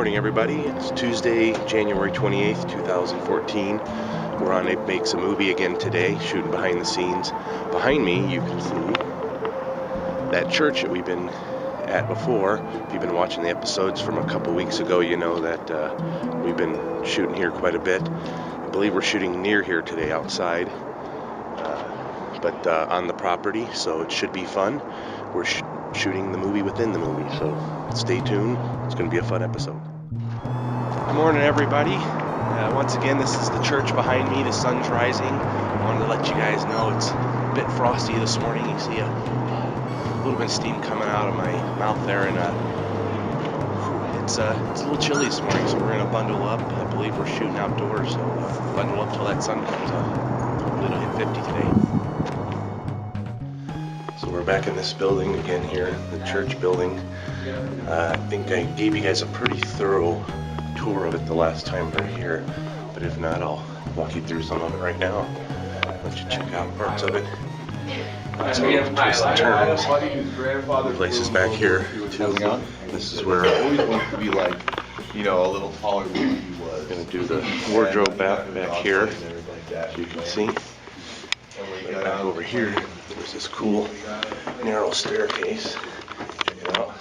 morning, everybody. It's Tuesday, January 28th, 2014. We're on Abe Makes A Movie again today, shooting behind the scenes. Behind me, you can see that church that we've been at before. If you've been watching the episodes from a couple weeks ago, you know that we've been shooting here quite a bit. I believe we're shooting near here today outside, but on the property, so it should be fun. We're shooting the movie within the movie, so stay tuned. It's going to be a fun episode. Good morning, everybody. Once again, this is the church behind me. The sun's rising. I wanted to let you guys know it's a bit frosty this morning. You see a little bit of steam coming out of my mouth there, and it's a little chilly this morning, so we're going to bundle up. I believe we're shooting outdoors, so bundle up till that sun comes up. Hopefully it'll hit 50 today. So we're back in this building again here, the church building. I think I gave you guys a pretty thorough tour of it the last time we were here, but if not, I'll walk you through some of it right now. Let you check out parts of it. So twists and turns. The place is back here too. This is where I always wanted to be like, you know, a little taller than he was. I'm gonna do the wardrobe back here, so you can see. Right back over here, there's this cool narrow staircase. Check it out.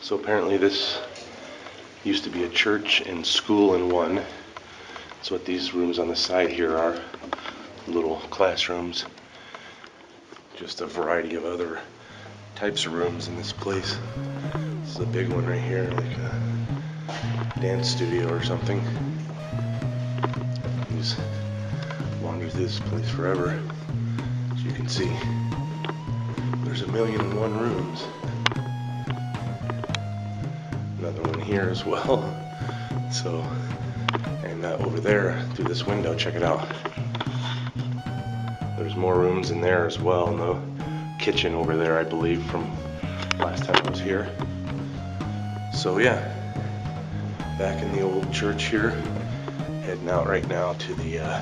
So apparently this used to be a church and school in one. That's what these rooms on the side here are. Little classrooms. Just a variety of other types of rooms in this place. This is a big one right here, like a dance studio or something. He's wandered through this place forever. As you can see, there's 1,000,001 rooms. Another one here as well. So, and over there through this window, check it out. There's more rooms in there as well. And the kitchen over there, I believe, from last time I was here. So yeah, back in the old church here. Heading out right now to the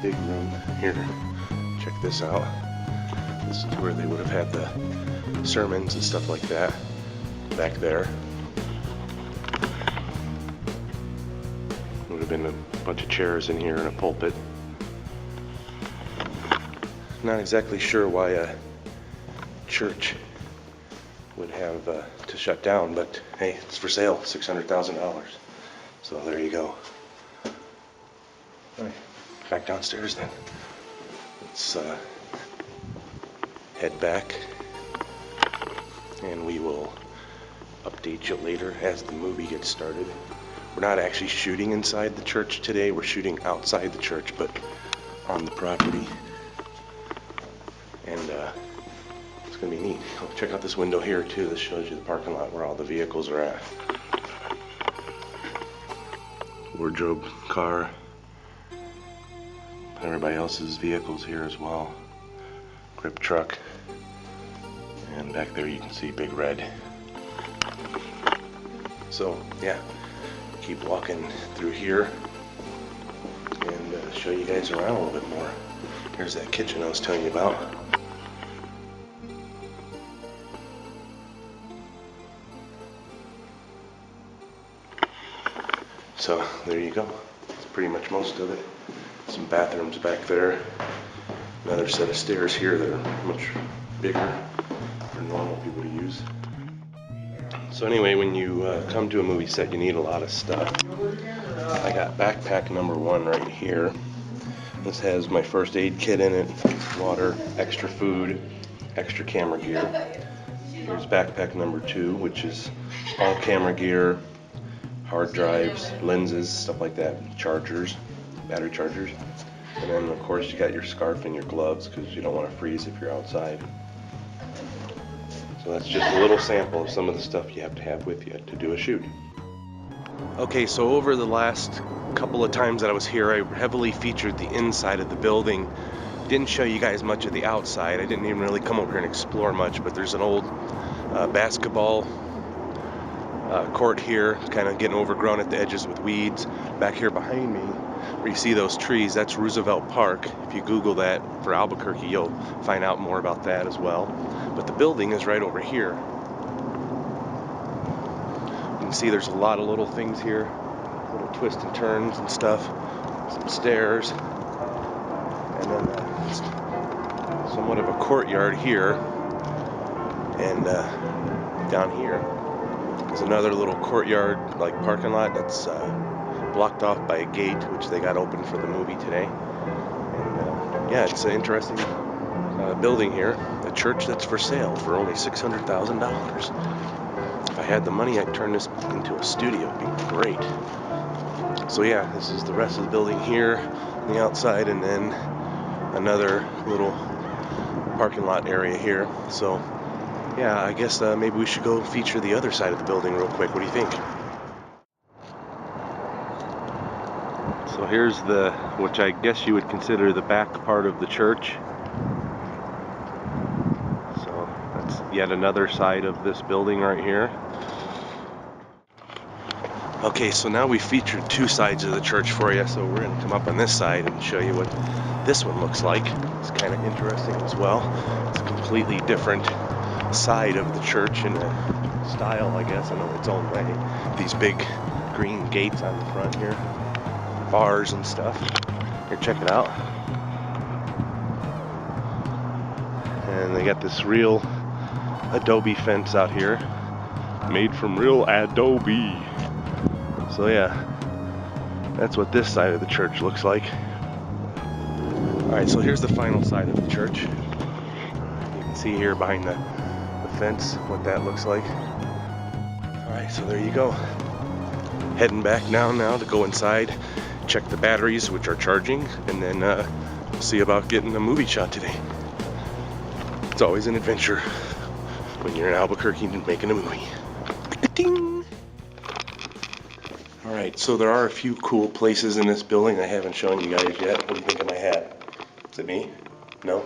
big room here. Check this out. This is where they would have had the sermons and stuff like that back there. Would have been a bunch of chairs in here and a pulpit. Not exactly sure why a church would have to shut down, but hey, it's for sale, $600,000. So there you go. All right, back downstairs then. Let's head back, and we will update you later as the movie gets started. We're not actually shooting inside the church today. We're shooting outside the church, but on the property. And it's going to be neat. Oh, check out this window here too. This shows you the parking lot where all the vehicles are at. Wardrobe car. Everybody else's vehicles here as well. Grip truck. And back there you can see Big Red. So yeah, keep walking through here and show you guys around a little bit more. Here's that kitchen I was telling you about. So there you go. That's pretty much most of it. Some bathrooms back there. Another set of stairs here that are much bigger for normal people to use. So anyway, when you come to a movie set, you need a lot of stuff. I got backpack number 1 right here. This has my first aid kit in it, water, extra food, extra camera gear. Here's backpack number 2, which is all camera gear, hard drives, lenses, stuff like that, chargers, battery chargers. And then of course you got your scarf and your gloves because you don't want to freeze if you're outside. So that's just a little sample of some of the stuff you have to have with you to do a shoot. Okay, so over the last couple of times that I was here, I heavily featured the inside of the building. Didn't show you guys much of the outside. I didn't even really come over here and explore much, but there's an old basketball court here, kind of getting overgrown at the edges with weeds. Back here behind me, where you see those trees, that's Roosevelt Park. If you Google that for Albuquerque, you'll find out more about that as well. But the building is right over here. can see there's a lot of little things here, little twists and turns and stuff, some stairs, and then somewhat of a courtyard here, and down here is another little courtyard like parking lot that's blocked off by a gate, which they got open for the movie today. And yeah, it's an interesting building here, a church that's for sale for only $600,000. If I had the money, I'd turn this into a studio. It'd be great. So yeah, this is the rest of the building here on the outside, and then another little parking lot area here. So yeah, I guess maybe we should go feature the other side of the building real quick. What do you think? So here's which I guess you would consider the back part of the church. So that's yet another side of this building right here. Okay, so now we featured two sides of the church for you, so we're going to come up on this side and show you what this one looks like. It's kind of interesting as well. It's a completely different side of the church in a style, I guess, in its own way. These big green gates on the front here, bars and stuff. Here, check it out. And they got this real adobe fence out here, made from real adobe. So yeah, that's what this side of the church looks like. Alright, so here's the final side of the church. You can see here behind the fence what that looks like. Alright, so there you go. Heading back down now to go inside, check the batteries which are charging, and then we'll see about getting a movie shot today. It's always an adventure when you're in Albuquerque and making a movie. Ding! Alright, so there are a few cool places in this building I haven't shown you guys yet. What do you think of my hat? Is it me? No?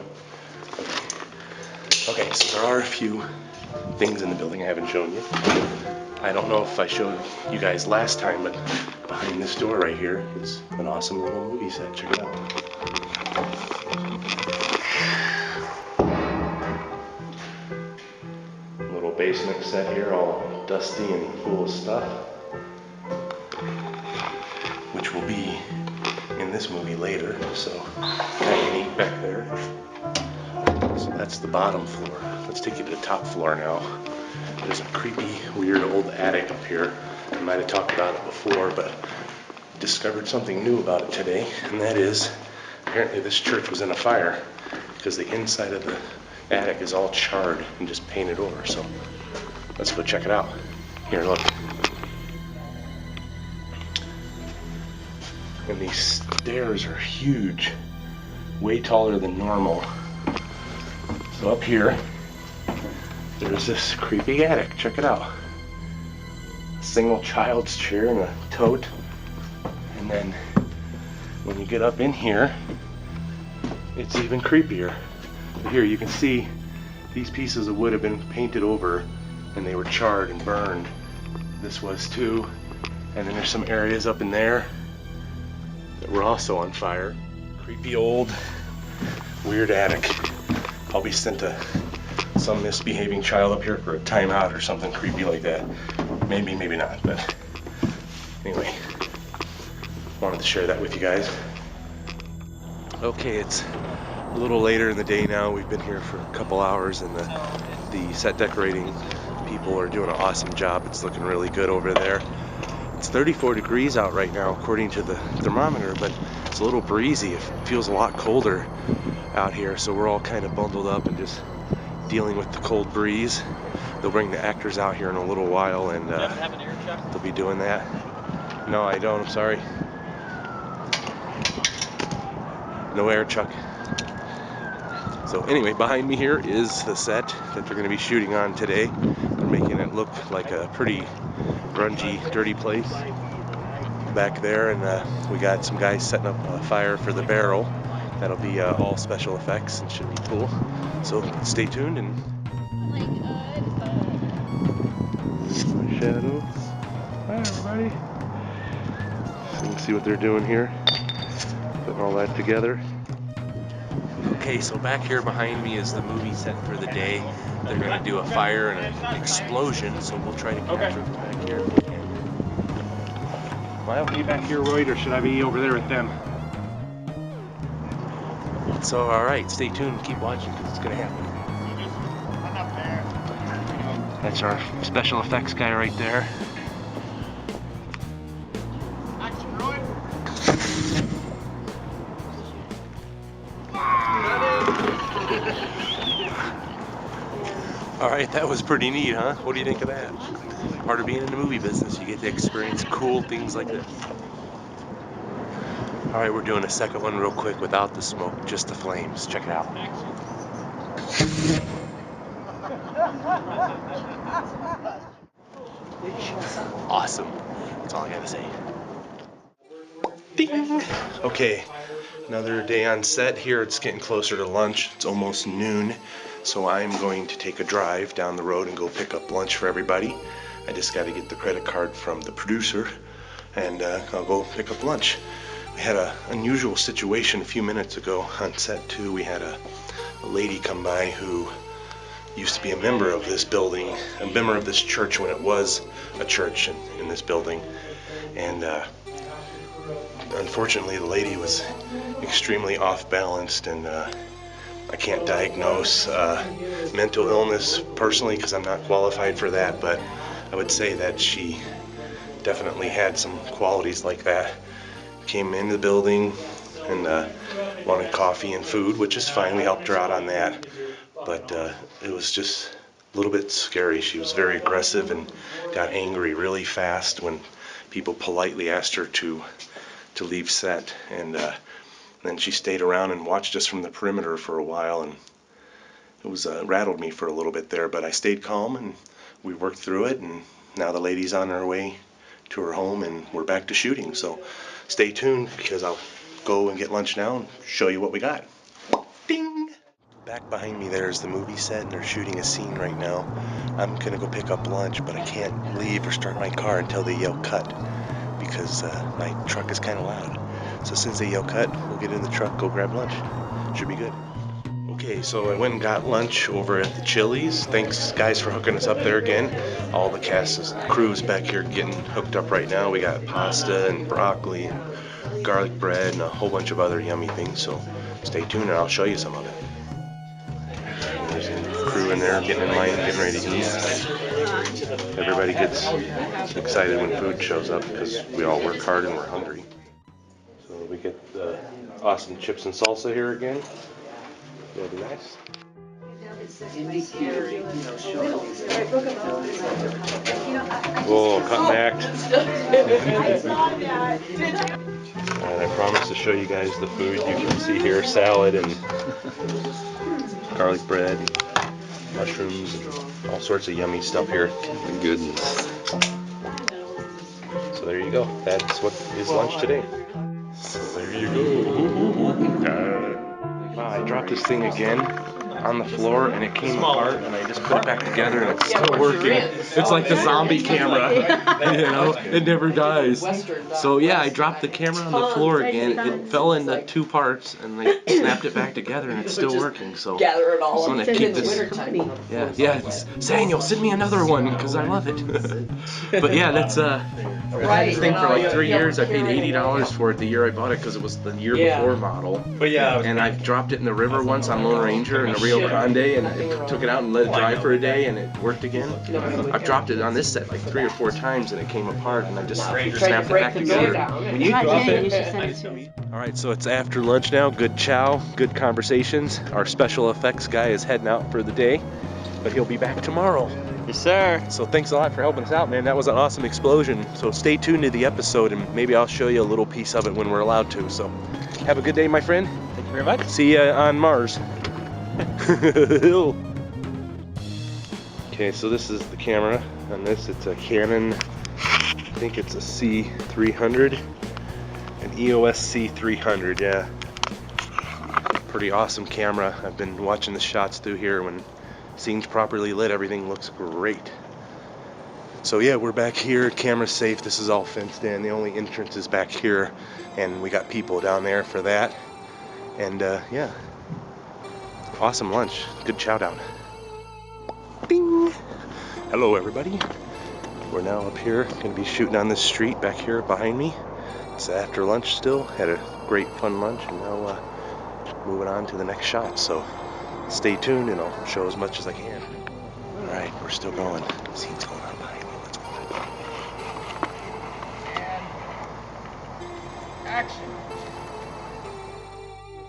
Okay, so there are a few things in the building I haven't shown you. I don't know if I showed you guys last time, but behind this door right here is an awesome little movie set. Check it out. Little basement set here, all dusty and full of stuff, which will be in this movie later, so kind of neat back there. So that's the bottom floor. Let's take you to the top floor now. There's a creepy, weird old attic up here. I might have talked about it before, but discovered something new about it today, and that is apparently this church was in a fire because the inside of the attic is all charred and just painted over. So let's go check it out. Here, look. And these stairs are huge, way taller than normal. So up here, there's this creepy attic. Check it out. A single child's chair and a tote. And then when you get up in here, it's even creepier. Here you can see these pieces of wood have been painted over and they were charred and burned. This was too. And then there's some areas up in there that were also on fire. Creepy old weird attic. Probably sent some misbehaving child up here for a timeout or something creepy like that. Maybe, maybe not, but anyway, wanted to share that with you guys. Okay, it's a little later in the day now. We've been here for a couple hours, and the set decorating people are doing an awesome job. It's looking really good over there. It's 34 degrees out right now according to the thermometer, but it's a little breezy. It feels a lot colder out here, so we're all kind of bundled up and just dealing with the cold breeze. They'll bring the actors out here in a little while, and they'll be doing that. No, I don't. I'm sorry. No air, Chuck. So anyway, behind me here is the set that they're going to be shooting on today. They're making it look like a pretty grungy, dirty place back there, and we got some guys setting up a fire for the barrel. That'll be all special effects and should be cool. So stay tuned and shadows. Hi everybody. So you can see what they're doing here, putting all that together. Okay, so back here behind me is the movie set for the day. They're going to do a fire and an explosion, so we'll try to capture it back here if we can. I have to be back here, Royd, or should I be over there with them? So, alright, stay tuned, keep watching, because it's going to happen. That's our special effects guy right there. Alright, that was pretty neat, huh? What do you think of that? Part of being in the movie business, you get to experience cool things like this. Alright, we're doing a second one real quick without the smoke, just the flames. Check it out. Awesome. That's all I gotta say. Ding! Okay, another day on set here. It's getting closer to lunch. It's almost noon. So I'm going to take a drive down the road and go pick up lunch for everybody. I just got to get the credit card from the producer, and I'll go pick up lunch. We had an unusual situation a few minutes ago on set too. We had a lady come by who used to be a member of this building, a member of this church when it was a church in this building. And unfortunately the lady was extremely off balanced, and I can't diagnose mental illness personally because I'm not qualified for that, but I would say that she definitely had some qualities like that. Came into the building and wanted coffee and food, which is fine. We helped her out on that, but it was just a little bit scary. She was very aggressive and got angry really fast when people politely asked her to leave set, and then she stayed around and watched us from the perimeter for a while, and it was rattled me for a little bit there, but I stayed calm and we worked through it, and now the lady's on her way to her home and we're back to shooting. So stay tuned, because I'll go and get lunch now and show you what we got. Ding! Back behind me there is the movie set, and they're shooting a scene right now. I'm gonna go pick up lunch, but I can't leave or start my car until they yell cut, because my truck is kind of loud. So since they yell cut, we'll get in the truck, go grab lunch. Should be good. Okay, so I went and got lunch over at the Chili's. Thanks, guys, for hooking us up there again. All the cast crew's back here getting hooked up right now. We got pasta and broccoli and garlic bread and a whole bunch of other yummy things. So stay tuned and I'll show you some of it. There's a crew in there getting in line, getting ready to eat. Everybody gets excited when food shows up because we all work hard and we're hungry. So we get the awesome chips and salsa here again. That'll be nice. Whoa, cutting act. I promised to show you guys the food. You can see here salad and garlic bread, and mushrooms, and all sorts of yummy stuff here. Goodness. So there you go. That's what is lunch today. So there you go. I dropped this thing again on the floor and it came apart, and I just put it back together and it's still working. It's like the zombie camera, you know, it never dies. So yeah, I dropped the camera on the floor again. It fell into two parts and they snapped it back together and it's still working. So I'm gonna keep this. Yeah. Daniel, send me another one because I love it. But yeah, that's I had this thing for like 3 years. I paid $80 for it the year I bought it because it was the year before model. But yeah, and I dropped it in the river once on Lone Ranger in the Rio Grande, and I took it out and let it dry for a day, and it worked again. I've dropped it on this set like 3 or 4 times, and it came apart, and I just snapped it back together. When you drop it. All right, so it's after lunch now. Good chow, good conversations. Our special effects guy is heading out for the day, but he'll be back tomorrow. Yes, sir. So thanks a lot for helping us out, man. That was an awesome explosion. So stay tuned to the episode, and maybe I'll show you a little piece of it when we're allowed to. So have a good day, my friend. Thank you very much. See you on Mars. Okay, so this is the camera on this. It's a Canon, I think it's a C300, an EOS C300, yeah. Pretty awesome camera. I've been watching the shots through here. When scene's properly lit, everything looks great. So yeah, we're back here, camera's safe, this is all fenced in, the only entrance is back here, and we got people down there for that. And yeah, awesome lunch, good chow down. Ding! Hello everybody. We're now up here, going to be shooting on this street back here behind me. It's after lunch still. Had a great fun lunch, and now moving on to the next shot. So stay tuned, and I'll show as much as I can. All right, we're still going. Scene's going on behind me. Let's go. And action.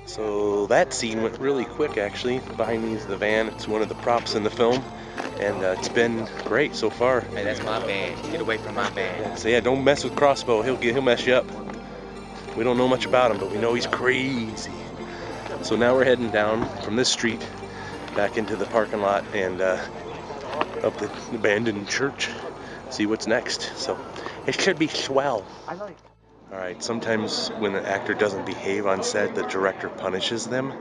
So that scene went really quick, actually. Behind me is the van. It's one of the props in the film, and it's been great so far. Hey, that's my van. Get away from my van. So yeah, don't mess with Crossbow. He'll mess you up. We don't know much about him, but we know he's crazy. So now we're heading down from this street back into the parking lot and up the abandoned church. See what's next. So it should be swell. All right, sometimes when an actor doesn't behave on set, the director punishes them,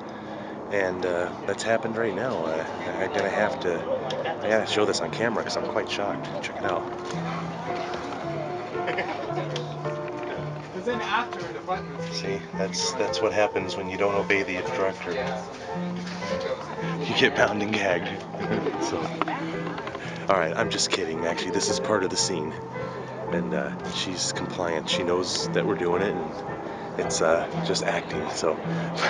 and that's happened right now. I gotta show this on camera because I'm quite shocked. Check it out. See, that's what happens when you don't obey the director. You get bound and gagged. So, all right, I'm just kidding. Actually, this is part of the scene. And she's compliant. She knows that we're doing it, and it's just acting. So,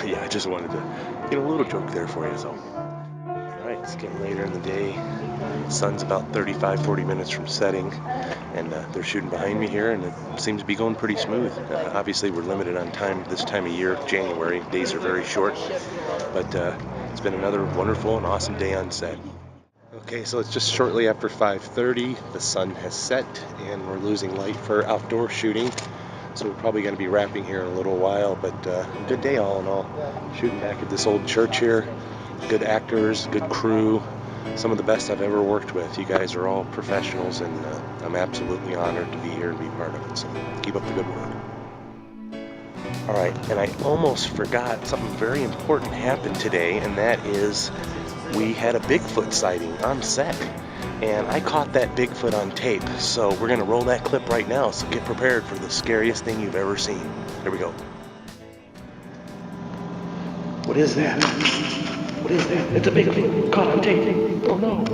yeah, I just wanted to get a little joke there for you. So, all right, it's getting later in the day. Sun's about 35-40 minutes from setting, and they're shooting behind me here, and it seems to be going pretty smooth. Obviously, we're limited on time this time of year, January. Days are very short, but it's been another wonderful and awesome day on set. Okay, so it's just shortly after 5:30. The sun has set and we're losing light for outdoor shooting. So we're probably going to be wrapping here in a little while, but a good day all in all. Shooting back at this old church here. Good actors, good crew, some of the best I've ever worked with. You guys are all professionals, and I'm absolutely honored to be here and be part of it. So keep up the good work. All right, and I almost forgot something very important happened today, and that is we had a Bigfoot sighting on set, and I caught that Bigfoot on tape. So we're gonna roll that clip right now, so get prepared for the scariest thing you've ever seen. Here we go. What is that? What is that? It's a Bigfoot caught on tape. Oh no.